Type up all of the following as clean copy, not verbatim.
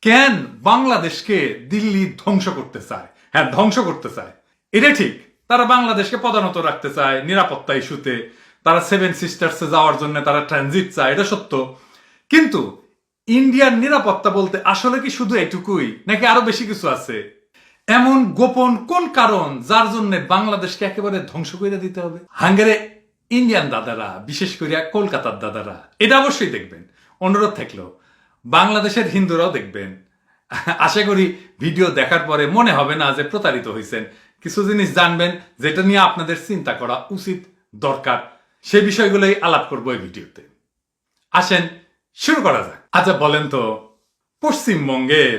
কেন বাংলাদেশকে দিল্লি ধ্বংস করতে চায়? হ্যাঁ, ধ্বংস করতে চায়, এটা ঠিক। তারা বাংলাদেশকে পদানত রাখতে চায় নিরাপত্তা ইস্যুতে, তারা সেভেন সিস্টার্সে যাওয়ার জন্য তারা ট্রানজিট চায়, এটা সত্য। কিন্তু ইন্ডিয়ার নিরাপত্তা বলতে আসলে কি শুধু এটুকুই, নাকি আরো বেশি কিছু আছে? এমন গোপন কোন কারণ যার জন্য বাংলাদেশকে একেবারে ধ্বংস করে দিতে হবে? হাঙ্গেরে ইন্ডিয়ান দাদারা, বিশেষ করে কলকাতার দাদারা, এটা অবশ্যই দেখবেন। অনুরোধ থাকলো বাংলাদেশের হিন্দুরাও দেখবেন। আশা করি ভিডিও দেখার পরে মনে হবে না যে প্রতারিত হয়েছেন। কিছু জিনিস জানবেন যেটা নিয়ে আপনাদের চিন্তা করা উচিত, দরকার। সে বিষয়গুলোই আলাপ করবো এই ভিডিওতে। আসেন শুরু করা যাক। আচ্ছা বলেন তো, পশ্চিমবঙ্গের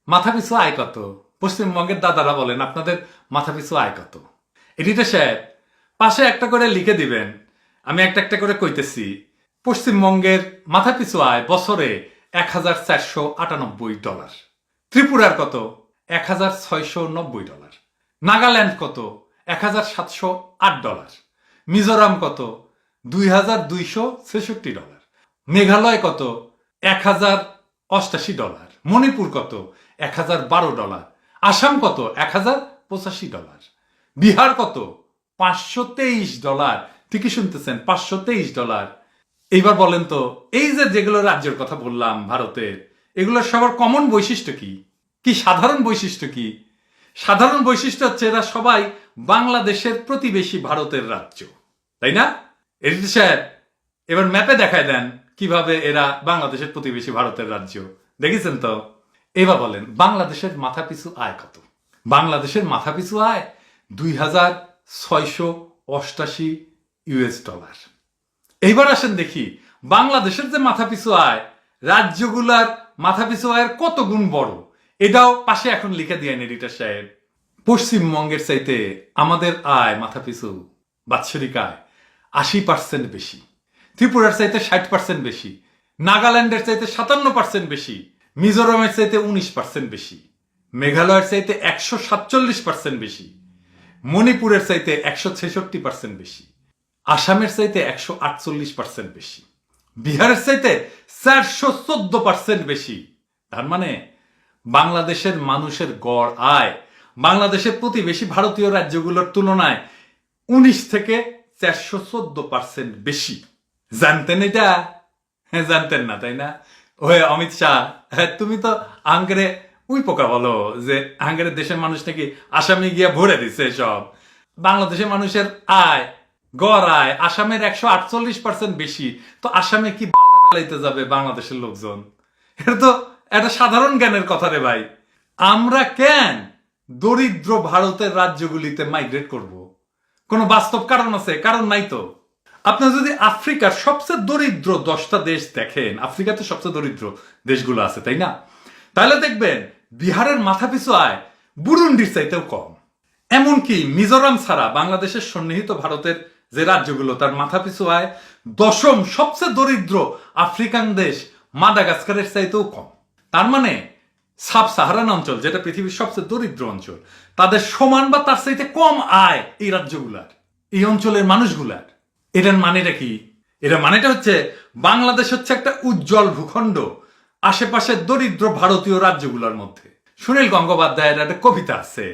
মাথাপিছু আয় কত? পশ্চিমবঙ্গের দাদারা বলেন আপনাদের মাথাপিছু আয় কত? এডিটর সাহেব পাশে একটা করে লিখে দিবেন, আমি একটা একটা করে কইতেছি। পশ্চিমবঙ্গের মাথাপিছু আয় বছরে $1,498। ত্রিপুরার কত? $1,690। নাগাল্যান্ড কত? $1,708। মিজোরাম কত? $2,266। মেঘালয় কত? $1,088। মণিপুর কত? $1,012। আসাম কত? $1,085। বিহার কত? $523। ঠিকই শুনতেছেন, $523। এইবার বলেন তো, এই যে যেগুলো রাজ্যের কথা বললাম ভারতের, এগুলোর সবার কমন বৈশিষ্ট্য কি? কি সাধারণ বৈশিষ্ট্য কি? সাধারণ বৈশিষ্ট্য হচ্ছে এরা সবাই বাংলাদেশের প্রতিবেশী ভারতের রাজ্য, তাই না? এডিটর সাহেব এবার ম্যাপে দেখায় দেন কিভাবে এরা বাংলাদেশের প্রতিবেশী ভারতের রাজ্য। দেখেছেন তো? এবার বলেন বাংলাদেশের মাথাপিছু আয় কত? বাংলাদেশের মাথাপিছু আয় $2,688। এইবার আসেন দেখি বাংলাদেশের যে মাথাপিছু আয় রাজ্যগুলার মাথাপিছু আয়ের কত গুণ বড়, এটাও পাশে এখন লিখে দিয়ে এডিটর সাহেব। পশ্চিমবঙ্গের চাইতে আমাদের আয় মাথাপিছু বাৎসরিক আয় 80% বেশি, ত্রিপুরার চাইতে 60% বেশি, নাগাল্যান্ডের চাইতে 57% বেশি, মিজোরামের চাইতে 19% বেশি, মেঘালয়ের চাইতে 147% বেশি, মণিপুরের চাইতে 166% বেশি, আসামের চাইতে 148% বেশি, বিহারের চাইতে 414% বেশি। তার মানে বাংলাদেশের মানুষের গড় আয় বাংলাদেশের প্রতিবেশী ভারতীয় রাজ্যগুলোর তুলনায় 19 থেকে 414% বেশি। জানতেন এটা? হ্যাঁ, জানতেন না তাই না? ওহে অমিত শাহ, তুমি তো আঙ্গরে উই পোকা বলো যে আঙ্গের দেশের মানুষ নাকি আসামে গিয়া ভরে দিছে সব। বাংলাদেশের মানুষের আয়, গড় আয় আসামের 148% বেশি, তো আসামে কি বেলাইতে যাবে বাংলাদেশের লোকজন? এটা তো একটা সাধারণ জ্ঞানের কথা রে ভাই। আমরা কেন দরিদ্র ভারতের রাজ্যগুলিতে মাইগ্রেট করব? কোনো বাস্তব কারণ আছে? কারণ নাই তো। আপনার যদি আফ্রিকার সবচেয়ে দরিদ্র 10টা দেশ দেখেন, আফ্রিকাতে সবচেয়ে দরিদ্র দেশগুলো আছে তাই না, তাহলে দেখবেন বিহারের মাথাপিছু আয় বুরুন্ডির চাইতেও কম। এমনকি মিজোরাম ছাড়া বাংলাদেশের সন্নিহিত ভারতের যে রাজ্যগুলো তার মাথাপিছু আয় 10ম সবচেয়ে দরিদ্র আফ্রিকান দেশ মাদাগাস্কারের চাইতেও কম। তার মানে সাব সাহারান অঞ্চল, যেটা পৃথিবীর সবচেয়ে দরিদ্র অঞ্চল, তাদের সমান বা তার চাইতে কম আয় এই রাজ্যগুলার, এই অঞ্চলের মানুষগুলার। এটার মানেটা কি? এটার মানেটা হচ্ছে বাংলাদেশ হচ্ছে একটা উজ্জ্বল ভূখণ্ড আশেপাশের দরিদ্র ভারতীয় রাজ্যগুলোর মধ্যে। সুনীল গঙ্গোপাধ্যায়ের একটা কবিতা আছে,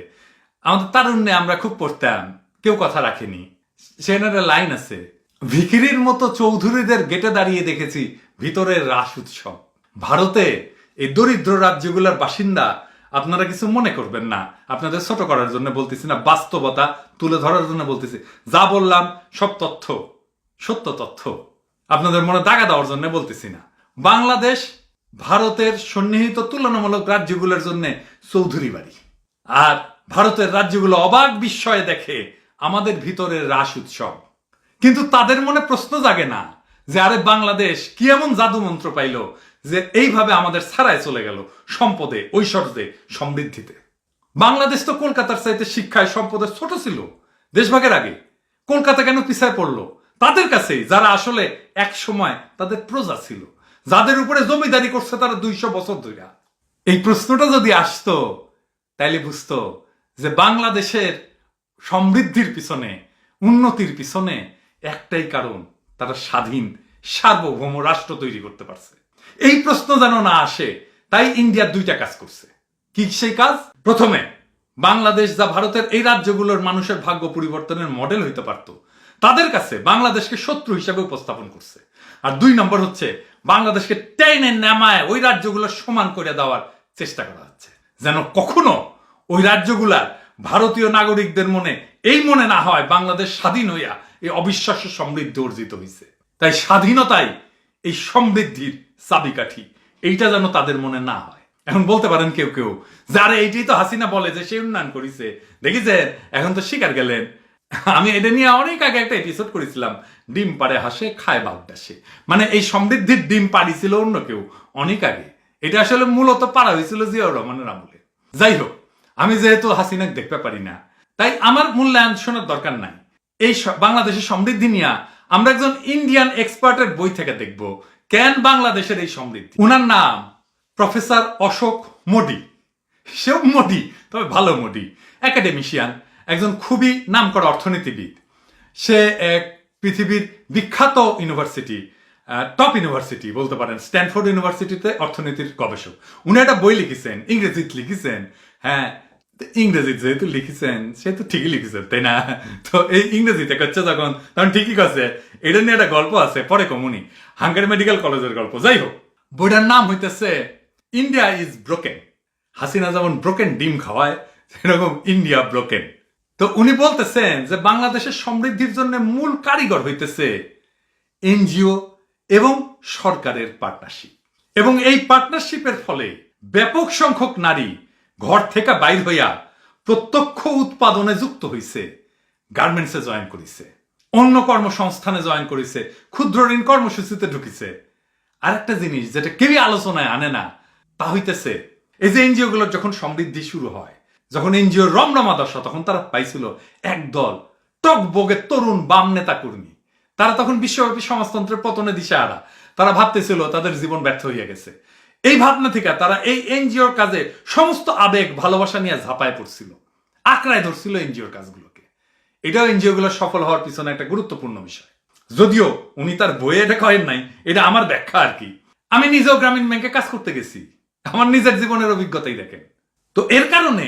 আমাদের তারুণ্যে আমরা খুব পড়তাম, কেউ কথা রাখেনি। সেখানে একটা লাইন আছে, ভিখিরির মতো চৌধুরীদের গেটে দাঁড়িয়ে দেখেছি ভিতরের রাস উৎসব। ভারতে এই দরিদ্র রাজ্যগুলোর বাসিন্দা, আপনারা কিছু মনে করবেন না, আপনাদের ছোট করার জন্য বলতেছি না, বাস্তবতা তুলে ধরার জন্য বলতেছি। যা বললাম সব তথ্য, সত্য তথ্য, আপনাদের মনে দাগা দেওয়ার জন্য বলতেছি না। বাংলাদেশ ভারতের সন্নিহিত তুলনামূলক রাজ্যগুলোর জন্য চৌধুরী বাড়ি, আর ভারতের রাজ্যগুলো অবাক বিস্ময়ে দেখে আমাদের ভিতরের রাস উৎসব। কিন্তু তাদের মনে প্রশ্ন জাগে না যে আরে বাংলাদেশ কি এমন জাদু মন্ত্র পাইল যে এইভাবে আমাদের ছাড়ায় চলে গেল সম্পদে, ঐশ্বর্যে, সমৃদ্ধিতে। বাংলাদেশ তো কলকাতার চাইতে শিক্ষায় সম্পদে ছোট ছিল দেশভাগের আগে। কলকাতা কেন পিছায় পড়লো? তাদের কাছে যারা আসলে এক সময় তাদের প্রজা ছিল, যাদের উপরে জমিদারি করছে তারা 200 বছর ধরে। এই প্রশ্নটা যদি আসতো তাইলে বুঝতো যে বাংলাদেশের সমৃদ্ধির পিছনে, উন্নতির পিছনে একটাই কারণ, তারা স্বাধীন সার্বভৌম রাষ্ট্র তৈরি করতে পারছে। এই প্রশ্ন যেন না আসে তাই ইন্ডিয়া দুইটা কাজ করছে। কি সেই কাজ? প্রথমে বাংলাদেশ যা ভারতের এই রাজ্যগুলোর মানুষের ভাগ্য পরিবর্তনের মডেল হইতে পারত, তাদের কাছে বাংলাদেশকে শত্রু হিসাবে উপস্থাপন করছে। আর 2 নম্বর হচ্ছে বাংলাদেশকে টেনে নামায় ওই রাজ্যগুলোর সমান করে দেওয়ার চেষ্টা করা হচ্ছে, যেন কখনো ওই রাজ্যগুলার ভারতীয় নাগরিকদের মনে এই মনে না হয় বাংলাদেশ স্বাধীন হইয়া এই অবিশ্বাস্য সমৃদ্ধি অর্জিত হয়েছে। তাই স্বাধীনতাই এই সমৃদ্ধির চাবিকাঠি, এইটা যেন তাদের মনে না হয়। এখন বলতে পারেন কেউ কেউ, যারা এইটাই তো হাসিনা বলে যে সে উন্নয়ন করেছে, দেখেছেন এখন তো শিকার গেলেন। আমি এটা নিয়ে অনেক আগে একটা এপিসোড করেছিলাম, ডিম পাড়ে হাসে খায় বাউডাসে। মানে এই সমৃদ্ধির ডিম পাড়িছিল অন্য কেউ অনেক আগে, এটা আসলে মূলত পাড়া হয়েছিল জিয়াউর রহমানের আমলে। যাই হোক, আমি যেহেতু হাসিনাকে দেখতে পারি না, তাই আমার মূল্যায়ন শোনার দরকার নাই। এই বাংলাদেশের সমৃদ্ধি নিয়ে আমরা একজন ইন্ডিয়ান এক্সপার্টের বই থেকে দেখব কেন বাংলাদেশের এই সমৃদ্ধি। উনার নাম প্রফেসর অশোক মোডি। সেও মোডি, তবে ভালো মোডি, একাডেমিশিয়ান, একজন খুবই নামকরা অর্থনীতিবিদ। সে এক পৃথিবীর বিখ্যাত ইউনিভার্সিটি, টপ ইউনিভার্সিটি বলতে পারেন, স্ট্যানফোর্ড ইউনিভার্সিটিতে অর্থনীতির গবেষক। উনি একটা বই লিখেছেন, ইংরেজিতে লিখেছেন। হ্যাঁ, ইংরেজি যেহেতু লিখেছেন সেহেতু ঠিকই লিখেছেন, তাই না? তো এই ইংরেজিতে করছে যখন, তখন ঠিকই করছে। এটা নিয়ে একটা গল্প আছে, পরে কমুনি, হাঙ্গারি মেডিকেল কলেজের গল্প। যাই হোক, বইটার নাম হইতেছে ইন্ডিয়া ইজ ব্রোকেন। হাসিনা যেমন ব্রোকেন ডিম খাওয়ায়, সেরকম ইন্ডিয়া ব্রোকেন। তো উনি বলতেছেন যে বাংলাদেশের সমৃদ্ধির জন্য মূল কারিগর হইতেছে এনজিও এবং সরকারের পার্টনারশিপ। এবং এই পার্টনারশিপের ফলে ব্যাপক সংখ্যক নারী ঘর থেকে বাইর হইয়া প্রত্যক্ষ উৎপাদনে যুক্ত হইছে, গার্মেন্টসে জয়েন করিছে, অন্য কর্মসংস্থানে জয়েন করিছে, ক্ষুদ্র ঋণ কর্মসূচিতে ঢুকিছে। আর একটা জিনিস যেটা কেউই আলোচনায় আনে না, তা হইতেছে এই যে এনজিও গুলোর যখন সমৃদ্ধি শুরু হয়, যখন এনজিও রমরমা দশা, তখন তারা পাইছিল একদল টকবগে তরুণ বাম নেতা কর্মী। তারা তখন বিশ্বব্যাপী সমাজতন্ত্রের পতনে দিশাহারা। তারা ভাবতেছিল তাদের জীবন ব্যর্থ হইয়া গেছে। এই ভাবনা থেকে তারা এই এনজিওর কাজে সমস্ত আবেগ ভালোবাসা নিয়ে ঝাঁপায় পড়ছিল, আঁকড়ায় ধরছিল এনজিওর কাজগুলোকে। এটাও এনজিও গুলো সফল হওয়ার পিছনে একটা গুরুত্বপূর্ণ বিষয়। যদিও উনি তার বইয়ে এটা করেন নাই, এটা আমার ব্যাখ্যা আর কি। আমি নিজেও গ্রামীণ ব্যাংকে কাজ করতে গেছি, আমার নিজের জীবনের অভিজ্ঞতাই দেখেন। তো এর কারণে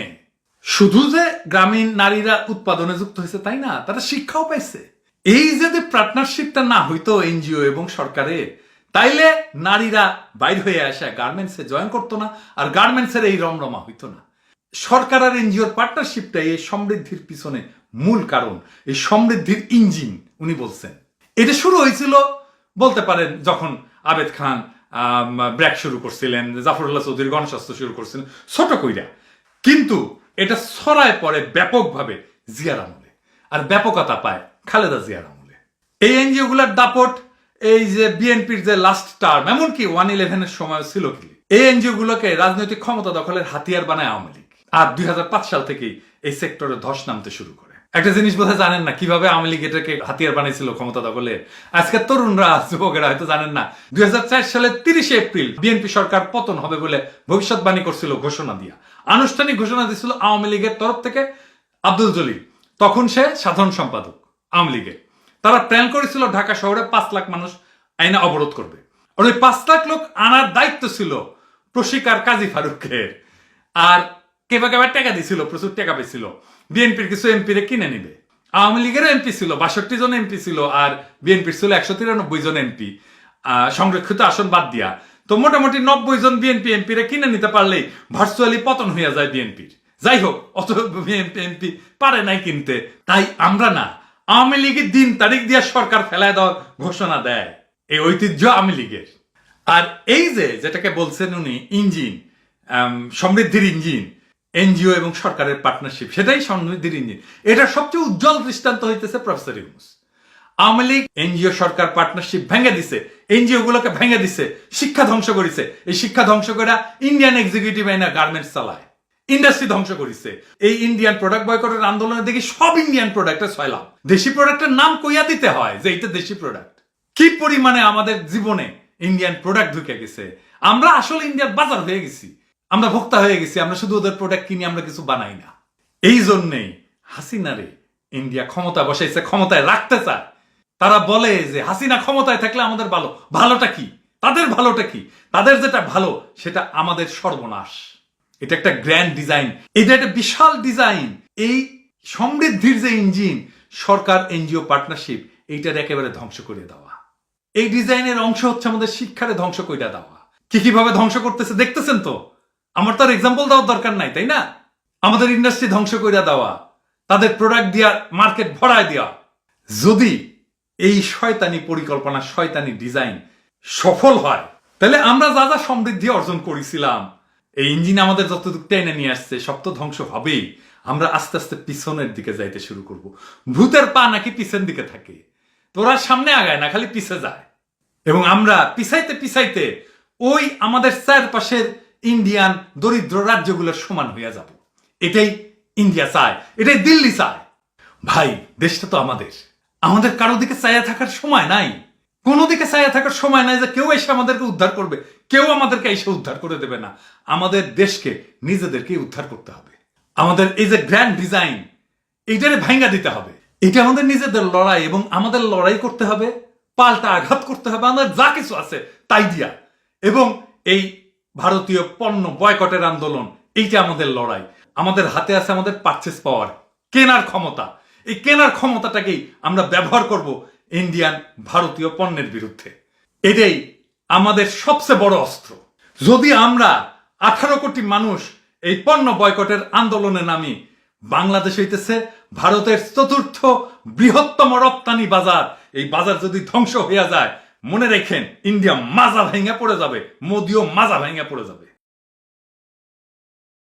শুধু যে গ্রামীণ নারীরা উৎপাদনে যুক্ত হয়েছে তাই না, তারা শিক্ষাও পাইছে। এই যদি পার্টনারশিপটা না হইতো এনজিও এবং সরকারের, তাইলে নারীরা বাইর হয়ে আসা গার্মেন্টসে জয়েন করতো না, আর গার্মেন্টসের এই রমরমা হইতো না। সরকার আর এনজিওর পার্টনারশিপটাই এই সমৃদ্ধির পিছনে মূল কারণ, এই সমৃদ্ধির ইঞ্জিন উনি বলছেন। এটা শুরু হয়েছিল বলতে পারেন যখন আবেদ খান ব্র্যাক শুরু করছিলেন, জাফরুল্লাহ চৌধুরী গণস্বাস্থ্য শুরু করছিলেন ছোট কইরা, কিন্তু এটা ছড়ায় পড়ে ব্যাপকভাবে জিয়ার আমলে, আর ব্যাপকতা পায় খালেদা জিয়ার আমলে। এই এনজিও গুলার দাপট, এই যে বিএনপির যে লাস্ট টার্ম, এমনকি 1/11 সময় ছিল কি, এই এনজিও গুলোকে রাজনৈতিক ক্ষমতা দখলের হাতিয়ার বানায় আওয়ামী লীগ। আর 2005 সাল থেকেই এই সেক্টরে ধস নামতে শুরু করে। একটা জিনিস বোধহয় জানেন না, কিভাবে আওয়ামী লীগ এটাকে হাতিয়ার বানাইছিল ক্ষমতা দখলে। আজকের তরুণরা, যুবকেরা হয়তো জানেন না, 2004 সালের 30 এপ্রিল বিএনপি সরকার পতন হবে বলে ভবিষ্যৎবাণী করছিল ঘোষণা দিয়া। আনুষ্ঠানিক ঘোষণা দিয়েছিল আওয়ামী লীগের তরফ থেকে আব্দুল জলিল, তখন সে সাধারণ সম্পাদক আওয়ামী লীগের। তারা প্ল্যান করেছিল ঢাকা শহরে 5 লাখ মানুষ আইনে অবরোধ করবে। আর ওই 5 লাখ লোক আনার দায়িত্ব ছিল প্রশিকার কাজী ফারুকের। আর কেবা কেবা টাকা দিছিল, প্রচুর টাকা পেয়েছিল। বিএনপির কিছু এমপিরে কিনে নিবে। আওয়ামী লীগের এমপি ছিল 62 জন এমপি ছিল, আর বিএনপির ছিল 193 জন এমপি, সংরক্ষিত আসন বাদ দিয়া। তো মোটামুটি 90 জন বিএনপি এমপিরে কিনে নিতে পারলেই ভার্চুয়ালি পতন হইয়া যায় বিএনপির। যাই হোক, অত এমপি পারে নাই কিনতে। তাই আমরা না, আওয়ামী লীগের দিন তারিখ দিয়া সরকার ফেলায় দেওয়ার ঘোষণা দেয়, এই ঐতিহ্য আওয়ামী লীগের। আর এই যে যেটাকে বলছেন উনি ইঞ্জিন, সমৃদ্ধির ইঞ্জিন, এনজিও এবং সরকারের পার্টনারশিপ, সেটাই সমৃদ্ধির ইঞ্জিন। এটা সবচেয়ে উজ্জ্বল দৃষ্টান্ত হইতেছে প্রফেসর ইউনূস। আওয়ামী লীগ এনজিও সরকার পার্টনারশিপ ভেঙে দিছে, এনজিও গুলোকে ভেঙে দিছে, শিক্ষা ধ্বংস করেছে। এই শিক্ষা ধ্বংস করে ইন্ডিয়ান এক্সিকিউটিভ আইনা গার্মেন্টস চালায়, ইন্ডাস্ট্রি ধ্বংস করেছে। এই ইন্ডিয়ান প্রোডাক্ট বয়কটের আন্দোলনে দেখি সব ইন্ডিয়ান প্রোডাক্টে ছয়লাম। দেশি প্রোডাক্টের নাম কইয়া দিতে হয় যে এইটা দেশি প্রোডাক্ট। কি পরিমাণে আমাদের জীবনে ইন্ডিয়ান প্রোডাক্ট ঢুকে গেছে, আমরা আসলে ইন্ডিয়ার বাজার হয়ে গেছি, আমরা ভোক্তা হয়ে গেছি। আমরা শুধু ওদের প্রোডাক্ট কিনি, আমরা কিছু বানাই না। এই জন্যেই হাসিনারে ইন্ডিয়া ক্ষমতায় বসাইছে, ক্ষমতায় রাখতে চায়। তারা বলে যে হাসিনা ক্ষমতায় থাকলে আমাদের ভালো। ভালোটা কি? তাদের ভালোটা কি? তাদের যেটা ভালো সেটা আমাদের সর্বনাশ। এটা একটা গ্র্যান্ড ডিজাইন, এটা একটা বিশাল ডিজাইন। এই সমৃদ্ধির যে ইঞ্জিন, সরকার এনজিও পার্টনারশিপ, এইটার একেবারে ধ্বংস করে দেওয়া। এই ডিজাইনের অংশ হচ্ছে আমাদের শিক্ষারে ধ্বংস করে দেওয়া। কিভাবে ধ্বংস করতেছে দেখতেছেন তো। আমার তো আর এক্সাম্পল দেওয়ার দরকার নাই, তাই না? আমাদের ইন্ডাস্ট্রি ধ্বংস করে দেওয়া, তাদের প্রোডাক্ট দিয়া মার্কেট ভরায় দেওয়া। যদি এই শয়তানি পরিকল্পনা, শয়তানি ডিজাইন সফল হয়, তাহলে আমরা যা যা সমৃদ্ধি অর্জন করেছিলাম, এই ইঞ্জিন আমাদের যতটুকু টেনে নিয়ে আসছে, সব তো ধ্বংস হবেই। আমরা আস্তে আস্তে পিছনের দিকে যাইতে শুরু করব। ভূতের পা নাকি পিছন দিকে থাকে, তোরা সামনে আগায় না, খালি পিছে যায়। এবং আমরা পিছাইতে পিছাইতে ওই আমাদের চারপাশের ইন্ডিয়ান দরিদ্র রাজ্যগুলোর সমান হইয়া যাব। এটাই ইন্ডিয়া চায়, এটাই দিল্লি চায়। ভাই, দেশটা তো আমাদের, আমাদের কারো দিকে চাইয়া থাকার সময় নাই, কোনো দিকে চাইয়া থাকার সময় নাই যে কেউ এসে আমাদেরকে উদ্ধার করবে। কেউ আমাদেরকে এসে উদ্ধার করে দেবে না। আমাদের দেশকে নিজেদেরকে উদ্ধার করতে হবে। আমাদের এই যে গ্র্যান্ড ডিজাইন, এইটারে ভাঙ্গা দিতে হবে। এটা আমাদের নিজেদের লড়াই, এবং আমাদের লড়াই করতে হবে, পাল্টা আঘাত করতে হবে আমাদের যা কিছু আছে তাই দিয়া। এবং এই ভারতীয় পণ্য বয়কটের আন্দোলন, এইটা আমাদের লড়াই। আমাদের হাতে আছে আমাদের পারচেস পাওয়ার, কেনার ক্ষমতা। এই কেনার ক্ষমতাটাকেই আমরা ব্যবহার করব ইন্ডিয়ান ভারতীয় পণ্যের বিরুদ্ধে। এটাই আমাদের সবচেয়ে বড় অস্ত্র। যদি আমরা 18 কোটি মানুষ এই পণ্য বয়কটের আন্দোলনে নামি, বাংলাদেশ হইতেছে ভারতের 4র্থ বৃহত্তম রপ্তানি বাজার। এই বাজার যদি ধ্বংস হইয়া যায়, মনে রেখেন ইন্ডিয়া মাজা ভেঙে পড়ে যাবে, মোদিও মাজা ভেঙে পড়ে যাবে।